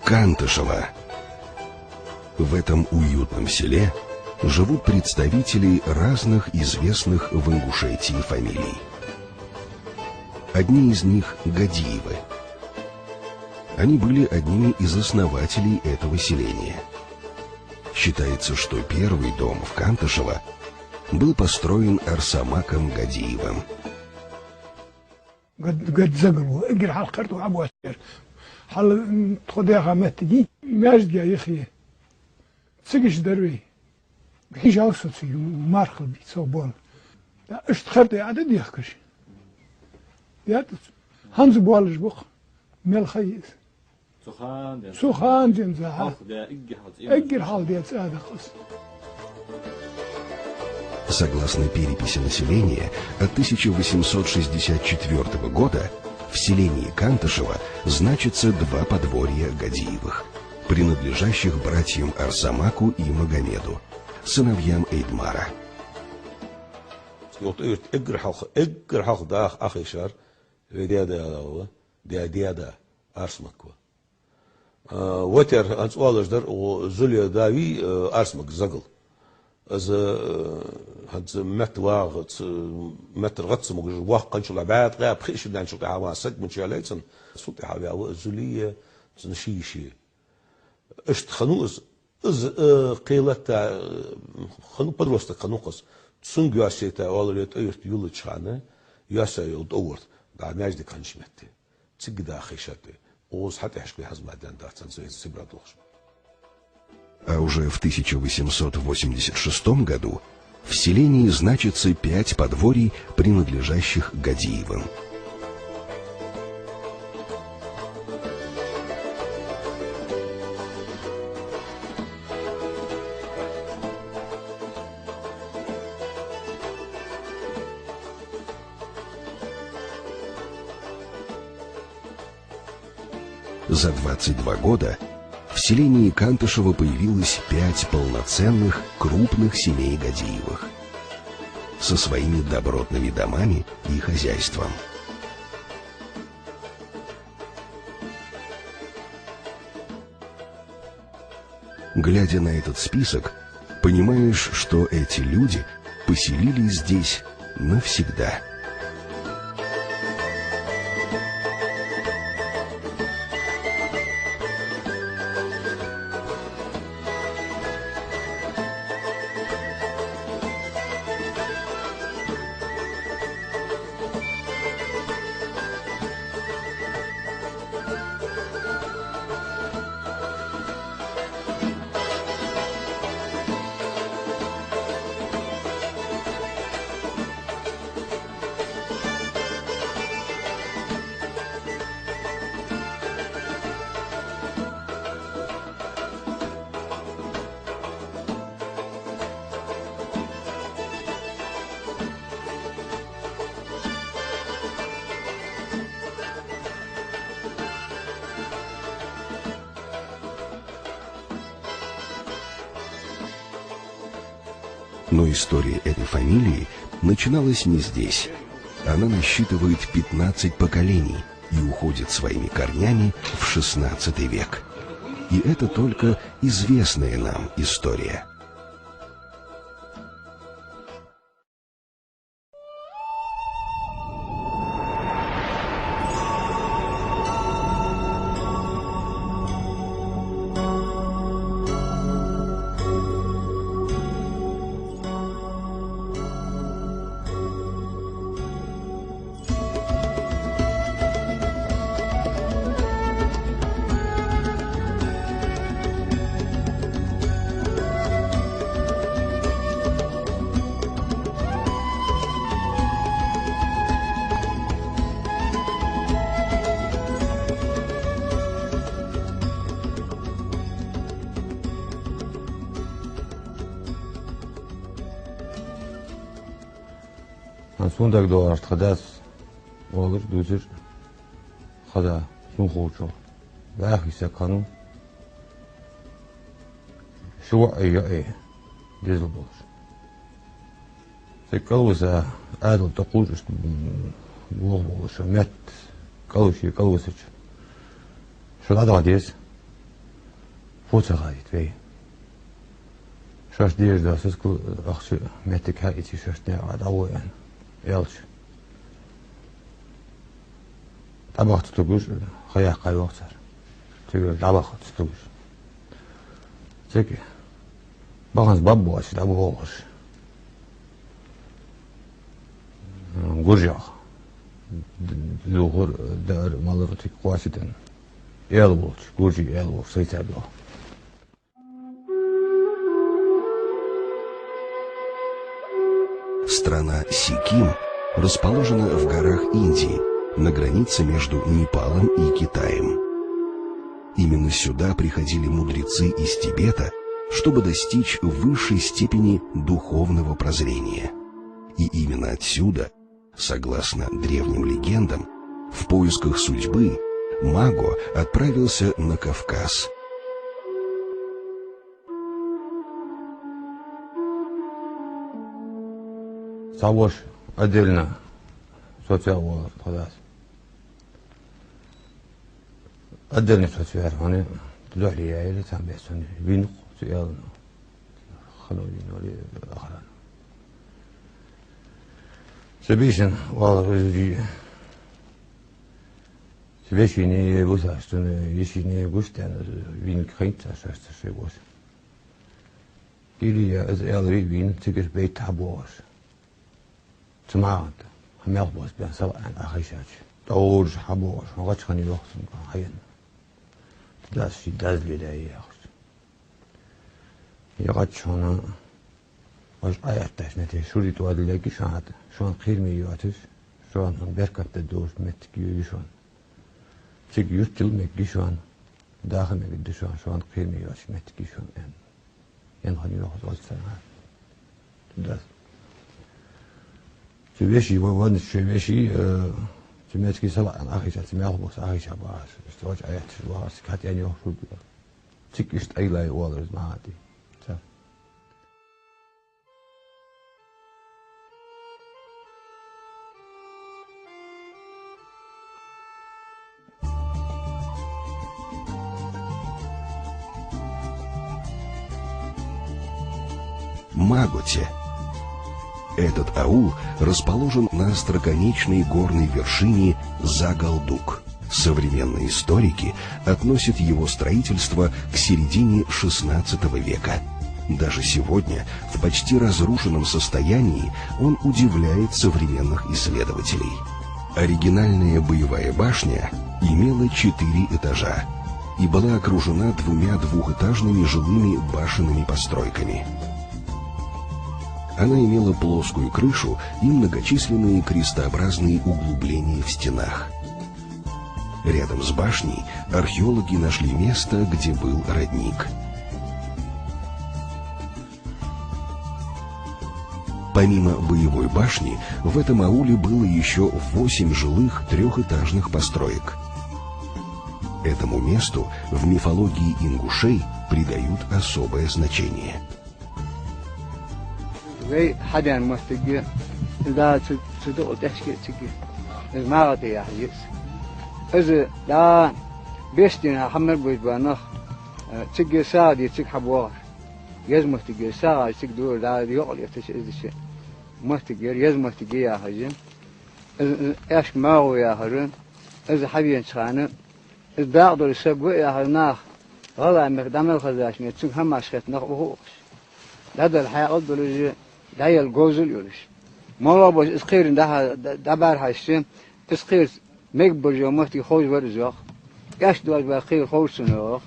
Кантышево. В этом уютном селе живут представители разных известных в Ингушетии фамилий. Одни из них – Гадиевы. Они были одними из основателей этого селения. Считается, что первый дом в Кантышево был построен Арсамаком Гадиевым. Согласно переписи населения от 1864 года, в селении Кантышево значится 2 подворья Гадиевых, принадлежащих братьям Арсамаку и Магомеду, сыновьям Эйдмара. از هاد متواغت مترغت سموج واق قنشل عباد غاب خيش بدنا نشوف حواسك من شاليتن صوت حاوي او زوليه نشيشي اشت خنوز از قيلت خنو بدرست خنوقس سنجواسيتا اولريت ايرت يول تشانه ياسا يود اورت دا ناجد كانشمتي تسجدا خيشته اوز حتى حشكي حزمدان دارتن زي سبرادوش. А уже в 1886 году в селении значится 5 подворий, принадлежащих Гадиевым. За 22 года в селении Кантышево появилось 5 полноценных, крупных семей Гадиевых со своими добротными домами и хозяйством. Глядя на этот список, понимаешь, что эти люди поселились здесь навсегда. Но история этой фамилии начиналась не здесь. Она насчитывает 15 поколений и уходит своими корнями в XVI век. И это только известная нам история. Сондаг доар хадас огэр дүзэр хада сун хоочо вах исакану шуа ая дезл бош секалуса адл тaqulus бош мят калуши калусыч шунада дес Potsagait vei. Шаш диер да сыску ахсы метик ха ити шашне адауэн ялч. Табах tutuguz хая кайваксар. Тэгэр табах tutuguz. Зэки баганс баббуаш табугош. Гуржах. Лугор дар малротик кваситен. Элболч, гуржи элбол сайтабло. Страна Сиким расположена в горах Индии, на границе между Непалом и Китаем. Именно сюда приходили мудрецы из Тибета, чтобы достичь высшей степени духовного прозрения. И именно отсюда, согласно древним легендам, в поисках судьбы Маго отправился на Кавказ. Савош отдельно социал подас. Отдельный социал, они туда ли или там без они вину социал, халовин или ахран. Себишен валрыжи. Себешине бусаштуны ешине густан вин кринта шасташе бос. Или я элри вин тигер бейт табош. تماعد هم يغبص بين سواء أخيشاش دور حبوش ما قدش خاني وقت حين داس في داز لي لا ياخذ يقدش هنا واش آيات تشنتي شوري تواد لكي شانت شون خير ميواتش شون هم بركب تدور متكيو شون تيك يستل مكي شون داخل مكي شون خير ميواتش متكي شون ين خاني وقت وصلنا داس تبيشي وان تبيشي تمسكي سبع أخيشة تميالبوس أخيشة باش استواج آيات واس كات يعني يخرج تكشت أي لا يوالرز معادي Маготе. Этот аул расположен на остроконечной горной вершине Загалдук. Современные историки относят его строительство к середине XVI века. Даже сегодня, в почти разрушенном состоянии, он удивляет современных исследователей. Оригинальная боевая башня имела 4 этажа и была окружена 2 двухэтажными жилыми башенными постройками. Она имела плоскую крышу и многочисленные крестообразные углубления в стенах. Рядом с башней археологи нашли место, где был родник. Помимо боевой башни, в этом ауле было еще 8 жилых трехэтажных построек. Этому месту в мифологии ингушей придают особое значение. زي حدا مستجي إذا صدق تحكي تحكي ما غطي يا حجيس إذا لا بيستنا حمل بيجبانخ تحكي سادي تحكي حبوار يز مستجي سادي تحكي دور لا يقول يفتش إذا شيء مستجي يز مستجي يا حجين إيش ما هو يا حجين إذا حبي نشانه إذا بعض السبوع يا حناخ والله مقدام الخزاش نتسق هم عشرة نخوش هذا الحياة قدر يجي ده الجوزل يولش ما هو بس إسخير ده بار هاشين إسخير مقبر جومتي خوش ورزاق ياش دوال بخير خوش سنوخ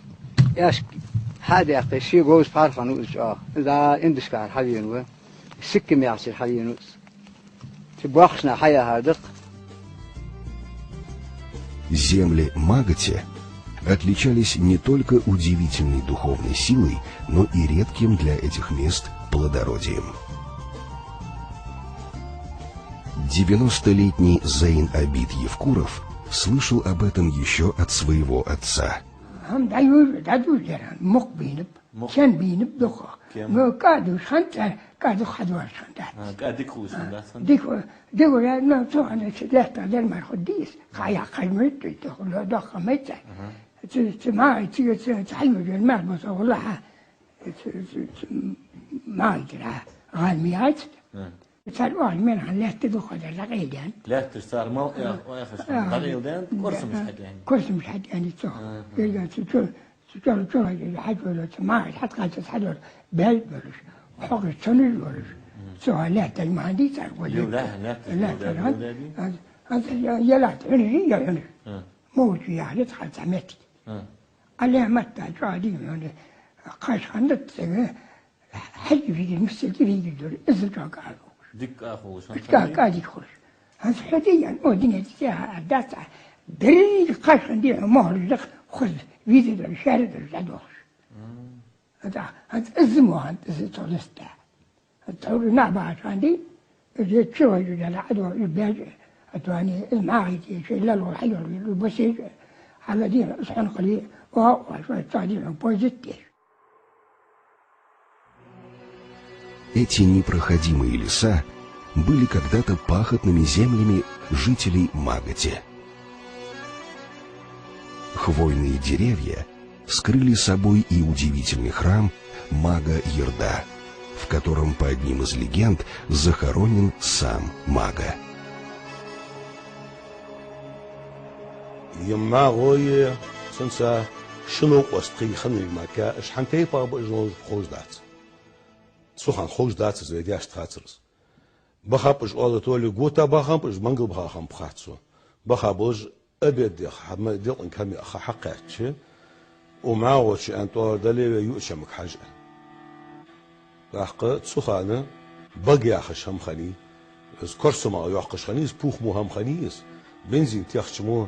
ياش هذا يا شيء جوز فارخان وإجاق إذا إندش كار حاليا و سكة ميعصر حاليا وس تبوخشنا حياة هادق. Земли Маготе отличались не только удивительной духовной силой, но и редким для этих мест плодородием. 90-летний Зейн Абид Евкуров слышал об этом еще от своего отца. ما تعلم المال بس والله ما أدري غالميات صار من عن لا تدخل الرقيدان لا صار موقع واخش الرقيدان كرسي مش حد يعني كرسي مش حد يعني تو يلقى شو حد ولا ما حد قاعد تسحر بال بلش وحق السنة بلش سؤال لا تلمادي صار ولا لا هذا يلا يعني يعني موجود يعني تخل سمتي على متى جادي يعني قاش خندت حي في المسجد في الدور إزجاج قالوا ديك أخو قاعد يدخل هذا حديا ودينا تجاه داس دري قاش عندي مهر لك خذ فيزا الشهر الجدوش هذا اسمه هذا تولستا التور نعبا عندي جيت شوي على عدو الباج أتواني المعاهد شيء لا له حلو البسيط على دين أصحاب قليل وشوية تعديل بوزيتيف. Эти непроходимые леса были когда-то пахотными землями жителей Магати. Хвойные деревья скрыли собой и удивительный храм Мага Ерда, в котором, по одним из легенд, захоронен сам Мага. يما غوي سنسا شنو قصتي خني المكا اش حنتي بابا جوز خوش دات سوخان خوش دات زي دياش تخاطرس بخابش اول تولي غوتا بخابش منغل بخام بخاتسو بخابوج ابيد حما ديق ان كامي اخ حقاتش وماوش انتو دلي يوشمك حاجه راح سوخانه بقي اخش هم خني اس كرسما يوقش خنيس بوخ مو هم خنيس بنزين تيخشمو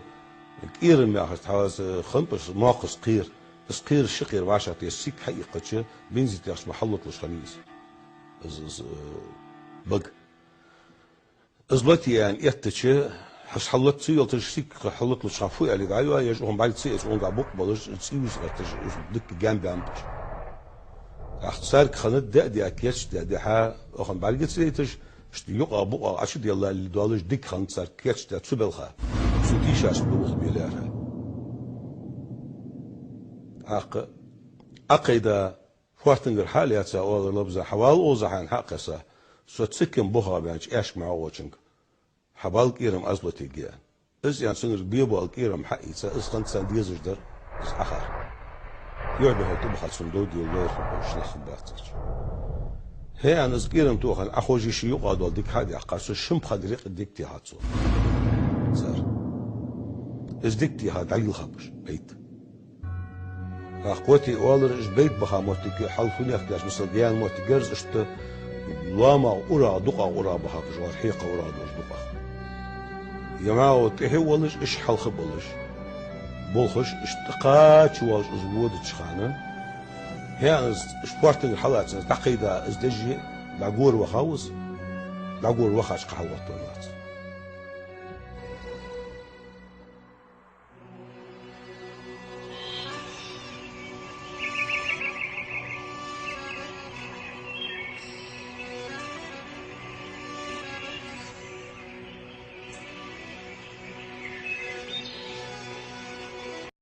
كير ما أخذت حواس خنبش ناقص قير بس قير الشقير وعشرة يسيك حقيقة بينزل تيخش محلط لش خميس بق ازلتي يعني يتش حش حلط سيول تشتيك حلط لش خافوي على دعيوا يجوهم بعد سيس وهم قاعد بقبلش تسيوس دك جنب عمبش اختصارك خنت دقدي أكيش دقدي حا أخن بعد جت سيتش يقع بقى عشد يلا اللي دوالش دك خنت صار كيش تسبلها سوتيشاش بوخ بيلارها عقيدة فوارتنجر حالياتها أول لبزة حوال أوزحان حقسة سوتسكن بوخا بيانش إيش معوشنك حبال كيرم أزلتي جيان إز يعني سنر بيبو الكيرم حقيسة إز خنت سانديزش در إز أخر يعبه تبخل سندودي الله يخبرش نخباتك هي أنا زكيرم توخن أخوجي شي يقعد والديك هادي أقاسو شم خدريق الديك تيهاتسو صار ازدكتي هاد عيل خبش بيت اخوتي والر اش بيت بها موتي حلفوني اخداش مثل ديان موتي جرز اشت لاما اورا دقا اورا بها كجوار حيقه اورا دوش دقا يماو تهولش اش حلخ بولش بولخش اشتقات واش زود تشخانه هي سبورتنج حالات تقيدا ازدجي داغور وخاوس داغور وخاش قهوه طولات